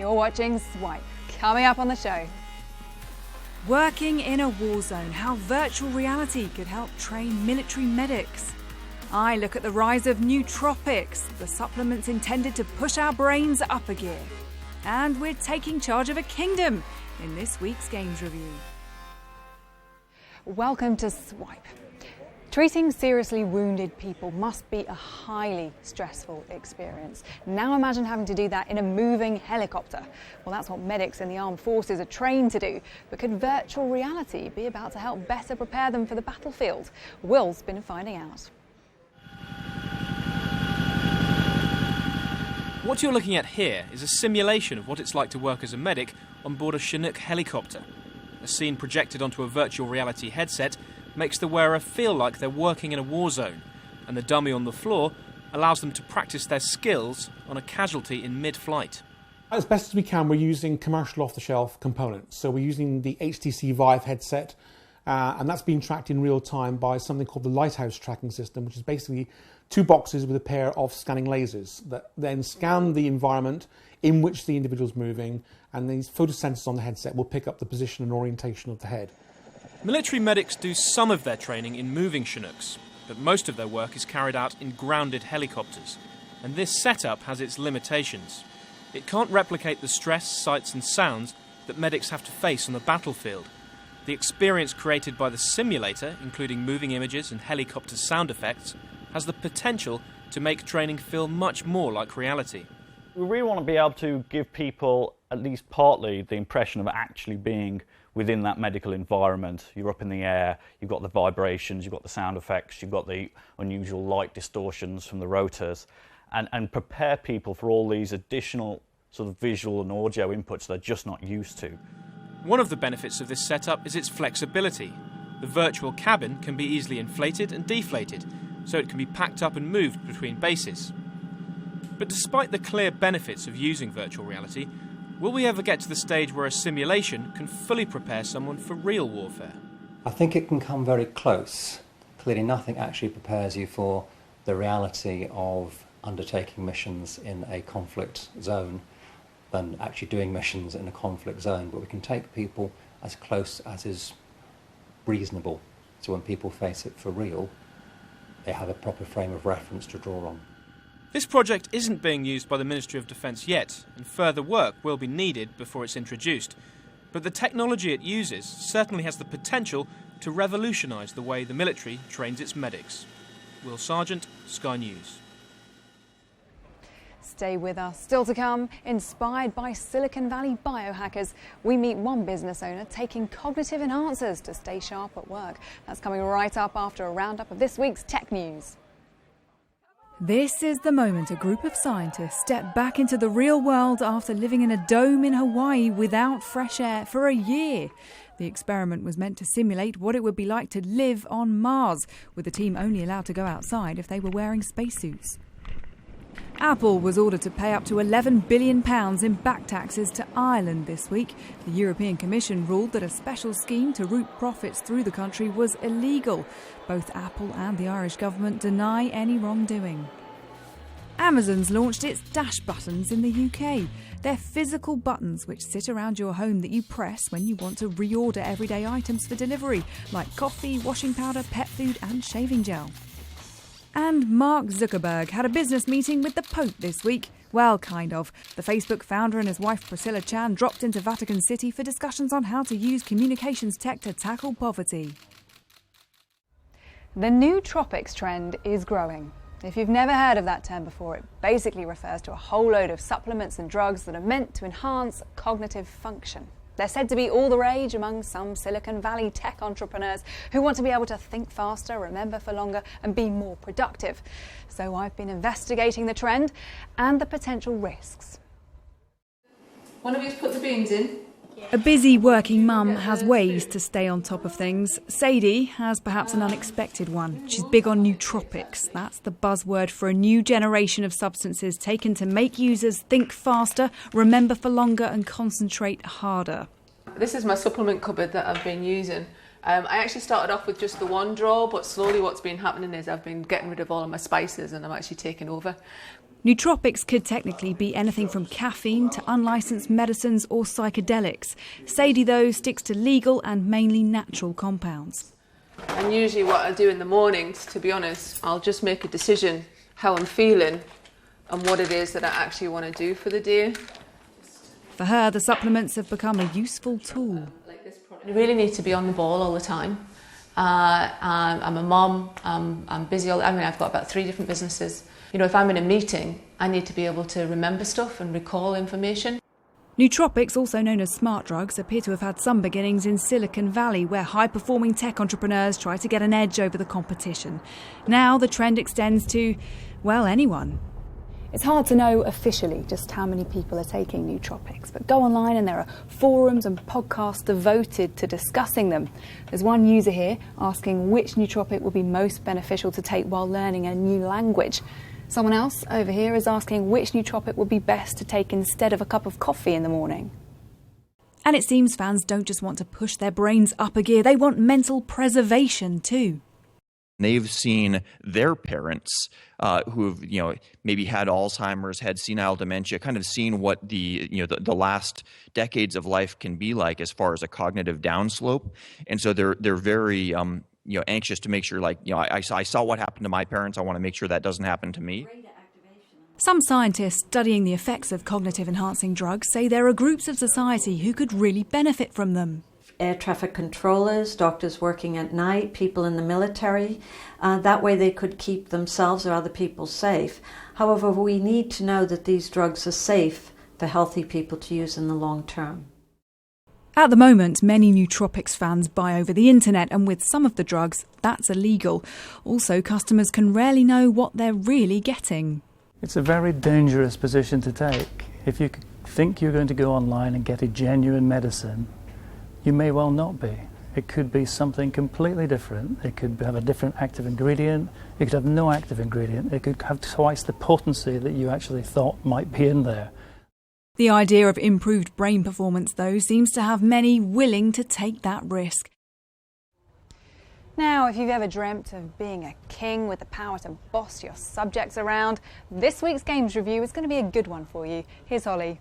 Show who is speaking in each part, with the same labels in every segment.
Speaker 1: You're watching Swipe. Coming up on the show.
Speaker 2: Working in a war zone, how virtual reality could help train military medics. I look at the rise of nootropics, the supplements intended to push our brains up a gear. And we're taking charge of a kingdom in this week's Games Review.
Speaker 1: Welcome to Swipe. Treating seriously wounded people must be a highly stressful experience. Now imagine having to do that in a moving helicopter. Well, that's what medics in the armed forces are trained to do. But could virtual reality be about to help better prepare them for the battlefield? Will's been finding out.
Speaker 3: What you're looking at here is a simulation of what it's like to work as a medic on board a Chinook helicopter. A scene projected onto a virtual reality headset makes the wearer feel like they're working in a war zone, and the dummy on the floor allows them to practice their skills on a casualty in mid-flight.
Speaker 4: As best as we can, we're using commercial off-the-shelf components. So we're using the HTC Vive headset, and that's being tracked in real time by something called the Lighthouse tracking system, which is basically two boxes with a pair of scanning lasers that then scan the environment in which the individual is moving, and these photosensors on the headset will pick up the position and orientation of the head.
Speaker 3: Military medics do some of their training in moving Chinooks, but most of their work is carried out in grounded helicopters, and this setup has its limitations. It can't replicate the stress, sights and sounds that medics have to face on the battlefield. The experience created by the simulator, including moving images and helicopter sound effects, has the potential to make training feel much more like reality.
Speaker 5: We really want to be able to give people at least partly the impression of actually being within that medical environment. You're up in the air, you've got the vibrations, you've got the sound effects, you've got the unusual light distortions from the rotors, and prepare people for all these additional sort of visual and audio inputs they're just not used to.
Speaker 3: One of the benefits of this setup is its flexibility. The virtual cabin can be easily inflated and deflated, so it can be packed up and moved between bases. But despite the clear benefits of using virtual reality, will we ever get to the stage where a simulation can fully prepare someone for real warfare?
Speaker 6: I think it can come very close. Clearly nothing actually prepares you for the reality of undertaking missions in a conflict zone than actually doing missions in a conflict zone. But we can take people as close as is reasonable. So when people face it for real, they have a proper frame of reference to draw on.
Speaker 3: This project isn't being used by the Ministry of Defence yet, and further work will be needed before it's introduced. But the technology it uses certainly has the potential to revolutionise the way the military trains its medics. Will Sargent, Sky News.
Speaker 1: Stay with us. Still to come, inspired by Silicon Valley biohackers, we meet one business owner taking cognitive enhancers to stay sharp at work. That's coming right up after a roundup of this week's tech news.
Speaker 2: This is the moment a group of scientists step back into the real world after living in a dome in Hawaii without fresh air for a year. The experiment was meant to simulate what it would be like to live on Mars, with the team only allowed to go outside if they were wearing spacesuits. Apple was ordered to pay up to £11 billion in back taxes to Ireland this week. The European Commission ruled that a special scheme to route profits through the country was illegal. Both Apple and the Irish government deny any wrongdoing. Amazon's launched its Dash buttons in the UK. They're physical buttons which sit around your home that you press when you want to reorder everyday items for delivery, like coffee, washing powder, pet food and shaving gel. And Mark Zuckerberg had a business meeting with the Pope this week. Well, kind of. The Facebook founder and his wife Priscilla Chan dropped into Vatican City for discussions on how to use communications tech to tackle poverty.
Speaker 1: The nootropics trend is growing. If you've never heard of that term before, it basically refers to a whole load of supplements and drugs that are meant to enhance cognitive function. They're said to be all the rage among some Silicon Valley tech entrepreneurs who want to be able to think faster, remember for longer and be more productive. So I've been investigating the trend and the potential risks.
Speaker 7: One of you put the beans in.
Speaker 2: A busy working mum has ways to stay on top of things. Sadie has perhaps an unexpected one. She's big on nootropics. That's the buzzword for a new generation of substances taken to make users think faster, remember for longer and concentrate harder.
Speaker 7: This is my supplement cupboard that I've been using. I actually started off with just the one drawer, but slowly what's been happening is I've been getting rid of all of my spices and I'm actually taking over.
Speaker 2: Nootropics could technically be anything from caffeine to unlicensed medicines or psychedelics. Sadie, though, sticks to legal and mainly natural compounds.
Speaker 7: And usually what I do in the mornings, to be honest, I'll just make a decision how I'm feeling and what it is that I actually want to do for the day.
Speaker 2: For her, the supplements have become a useful tool.
Speaker 7: You really need to be on the ball all the time. I'm a mom, I'm busy I've got about 3 different businesses. You know, if I'm in a meeting, I need to be able to remember stuff and recall information.
Speaker 2: Nootropics, also known as smart drugs, appear to have had some beginnings in Silicon Valley, where high-performing tech entrepreneurs try to get an edge over the competition. Now the trend extends to, well, anyone.
Speaker 1: It's hard to know officially just how many people are taking nootropics, but go online and there are forums and podcasts devoted to discussing them. There's one user here asking which nootropic would be most beneficial to take while learning a new language. Someone else over here is asking which nootropic would be best to take instead of a cup of coffee in the morning.
Speaker 2: And it seems fans don't just want to push their brains up a gear, they want mental preservation too.
Speaker 8: They've seen their parents who've, maybe had Alzheimer's, had senile dementia, kind of seen what the last decades of life can be like as far as a cognitive downslope. And so they're very anxious to make sure, I saw what happened to my parents. I want to make sure that doesn't happen to me.
Speaker 2: Some scientists studying the effects of cognitive enhancing drugs say there are groups of society who could really benefit from them.
Speaker 9: Air traffic controllers, doctors working at night, people in the military. That way they could keep themselves or other people safe. However, we need to know that these drugs are safe for healthy people to use in the long term.
Speaker 2: At the moment, many nootropics fans buy over the internet, and with some of the drugs, that's illegal. Also, customers can rarely know what they're really getting.
Speaker 10: It's a very dangerous position to take. If you think you're going to go online and get a genuine medicine, you may well not be. It could be something completely different. It could have a different active ingredient. It could have no active ingredient. It could have twice the potency that you actually thought might be in there.
Speaker 2: The idea of improved brain performance, though, seems to have many willing to take that risk.
Speaker 1: Now, if you've ever dreamt of being a king with the power to boss your subjects around, this week's Games Review is going to be a good one for you. Here's Holly.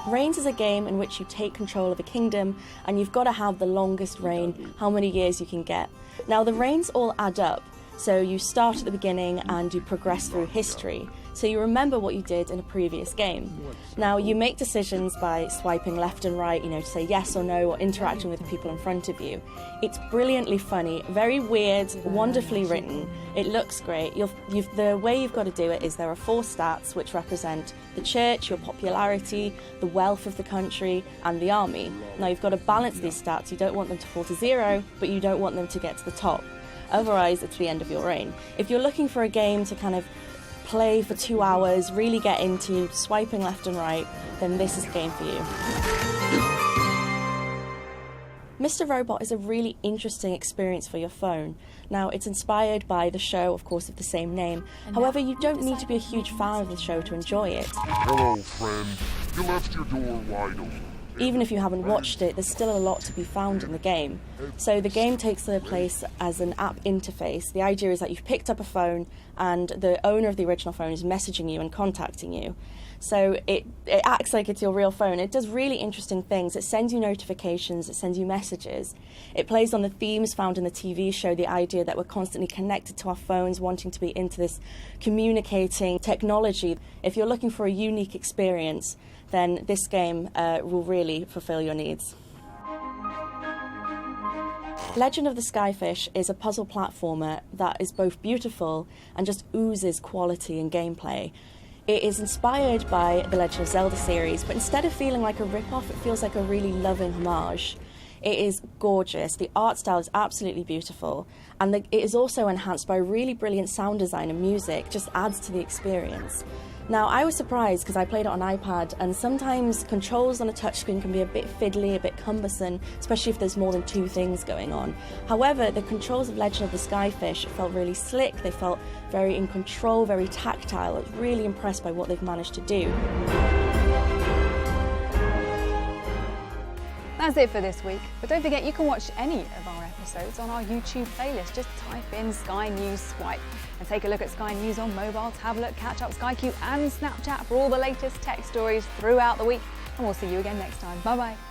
Speaker 11: Reigns is a game in which you take control of a kingdom and you've got to have the longest reign, how many years you can get. Now the reigns all add up, so you start at the beginning and you progress through history. So you remember what you did in a previous game. Now you make decisions by swiping left and right, to say yes or no, or interacting with the people in front of you. It's brilliantly funny, very weird, wonderfully written. It looks great. The way you've got to do it is there are 4 stats which represent the church, your popularity, the wealth of the country, and the army. Now you've got to balance these stats. You don't want them to fall to 0, but you don't want them to get to the top. Otherwise, it's the end of your reign. If you're looking for a game to kind of play for 2 hours, really get into swiping left and right, then this is the game for you. Mr. Robot is a really interesting experience for your phone. Now, it's inspired by the show, of course, of the same name. However, you don't need to be a huge fan of the show to enjoy it.
Speaker 12: Hello, friend. You left your door wide open.
Speaker 11: Even if you haven't watched it, there's still a lot to be found in the game. So the game takes their place as an app interface. The idea is that you've picked up a phone and the owner of the original phone is messaging you and contacting you. So it acts like it's your real phone. It does really interesting things. It sends you notifications, it sends you messages. It plays on the themes found in the TV show, the idea that we're constantly connected to our phones, wanting to be into this communicating technology. If you're looking for a unique experience, then this game will really fulfill your needs. Legend of the Skyfish is a puzzle platformer that is both beautiful and just oozes quality and gameplay. It is inspired by the Legend of Zelda series, but instead of feeling like a rip-off, it feels like a really loving homage. It is gorgeous, the art style is absolutely beautiful, and it is also enhanced by really brilliant sound design and music, just adds to the experience. Now, I was surprised because I played it on iPad, and sometimes controls on a touchscreen can be a bit fiddly, a bit cumbersome, especially if there's more than 2 things going on. However, the controls of Legend of the Skyfish felt really slick, they felt very in control, very tactile. I was really impressed by what they've managed to do.
Speaker 1: That's it for this week, but don't forget you can watch any of our episodes on our YouTube playlist. Just type in Sky News Swipe and take a look at Sky News on mobile, tablet, catch up Sky Q and Snapchat for all the latest tech stories throughout the week. And we'll see you again next time. Bye bye.